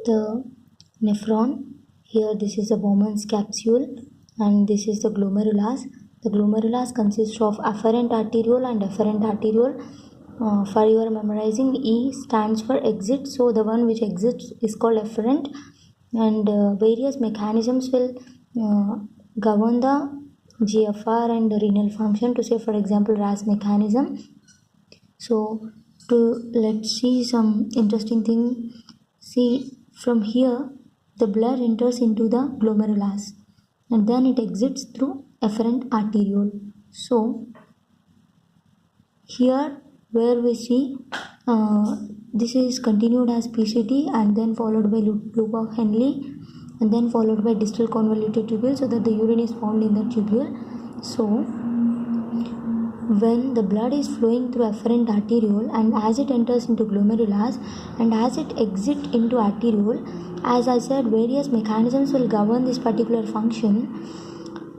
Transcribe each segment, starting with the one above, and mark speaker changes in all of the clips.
Speaker 1: the nephron. Here this is the Bowman's capsule and this is the glomerulus. The glomerulus consists of afferent arteriole and efferent arteriole. For your memorizing, E stands for exit, so the one which exits is called efferent, and various mechanisms will govern the GFR and the renal function. To say for example RAS mechanism. So let's see some interesting thing. See, from here the blood enters into the glomerulus and then it exits through efferent arteriole. So here where we see this is continued as PCT and then followed by loop of Henle and then followed by distal convoluted tubule, so that the urine is formed in the tubule. So when the blood is flowing through efferent arteriole and as it enters into glomerulus and as it exits into arteriole, as I said, various mechanisms will govern this particular function.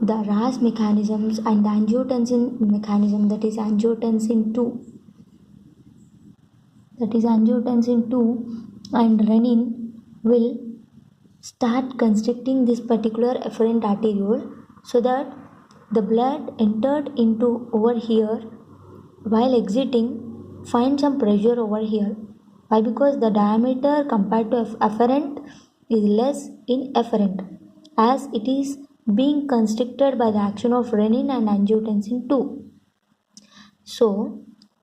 Speaker 1: The RAS mechanisms and the angiotensin mechanism, that is angiotensin 2 and renin, will start constricting this particular efferent arteriole, so that the blood entered into over here while exiting find some pressure over here. Why? Because the diameter compared to afferent is less in efferent, as it is being constricted by the action of renin and angiotensin 2. So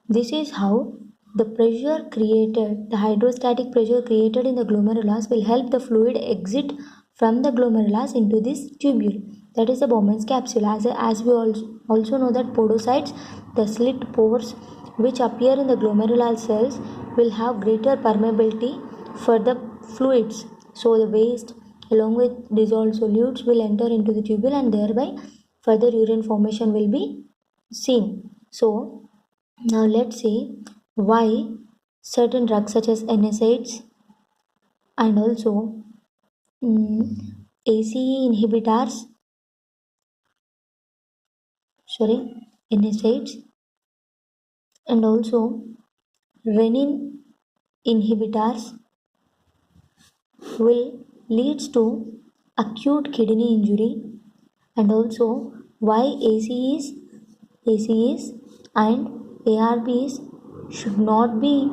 Speaker 1: this is how the pressure created, the hydrostatic pressure created in the glomerulus will help the fluid exit from the glomerulus into this tubule, that is the Bowman's capsule. As we also know that podocytes, the slit pores which appear in the glomerular cells, will have greater permeability for the fluids. So the waste along with dissolved solutes will enter into the tubule and thereby further urine formation will be seen. So now let's see why certain drugs such as NSAIDs and also ACE inhibitors, NSAIDs and also renin inhibitors will leads to acute kidney injury, and also why ACEs and ARBs should not be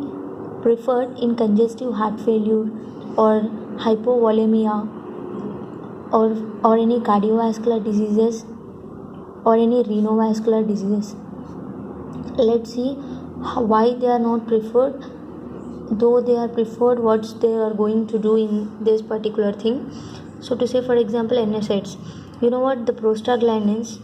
Speaker 1: preferred in congestive heart failure or hypovolemia or any cardiovascular diseases or any renovascular diseases. Let's see why they are not preferred. Though they are preferred, what they are going to do in this particular thing. So to say for example NSAIDs, you know what, the prostaglandins,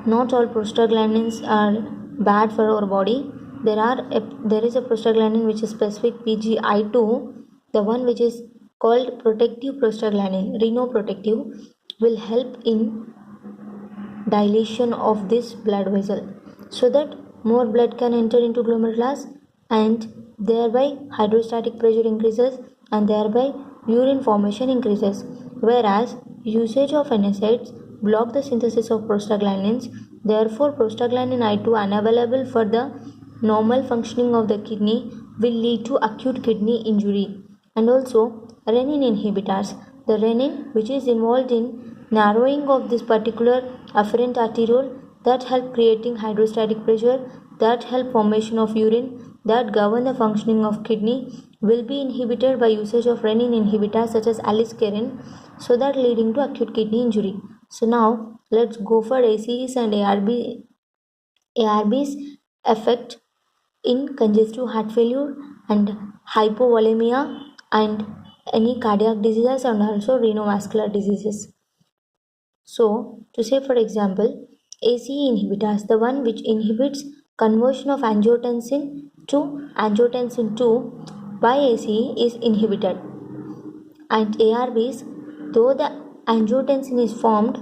Speaker 1: not all prostaglandins are bad for our body. There is a prostaglandin which is specific PGI2, the one which is called protective prostaglandin, renoprotective, will help in dilation of this blood vessel, so that more blood can enter into glomerulus and thereby hydrostatic pressure increases and thereby urine formation increases. Whereas usage of NSAIDs block the synthesis of prostaglandins, therefore prostaglandin I2 unavailable for the normal functioning of the kidney will lead to acute kidney injury. And also renin inhibitors, the renin which is involved in narrowing of this particular afferent arteriole, that help creating hydrostatic pressure, that help formation of urine, that govern the functioning of kidney, will be inhibited by usage of renin inhibitors such as aliskiren, so that leading to acute kidney injury. So now let's go for ACEs and ARBs effect in congestive heart failure and hypovolemia and any cardiac diseases and also renovascular diseases. So to say for example ACE inhibitors, the one which inhibits conversion of angiotensin to angiotensin 2 by ACE is inhibited, and ARBs, though the angiotensin is formed,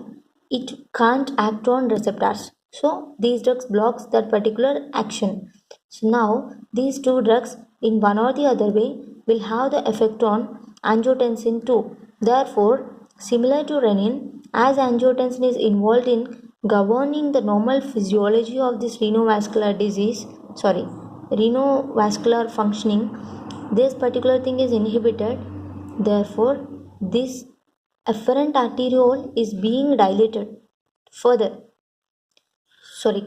Speaker 1: it can't act on receptors, so these drugs blocks that particular action. So now these two drugs in one or the other way will have the effect on angiotensin 2. Therefore similar to renin, as angiotensin is involved in governing the normal physiology of this renovascular functioning, this particular thing is inhibited. Therefore, this afferent arteriole is being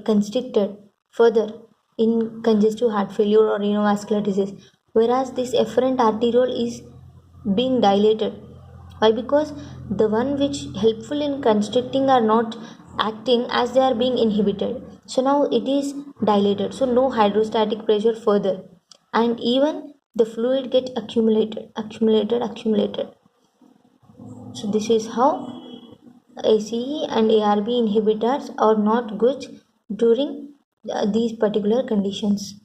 Speaker 1: constricted further in congestive heart failure or renovascular disease, whereas this afferent arteriole is being dilated. Why? Because the one which helpful in constricting are not acting, as they are being inhibited, so now it is dilated, so no hydrostatic pressure further, and even the fluid get accumulated. So this is how ACE and ARB inhibitors are not good during these particular conditions.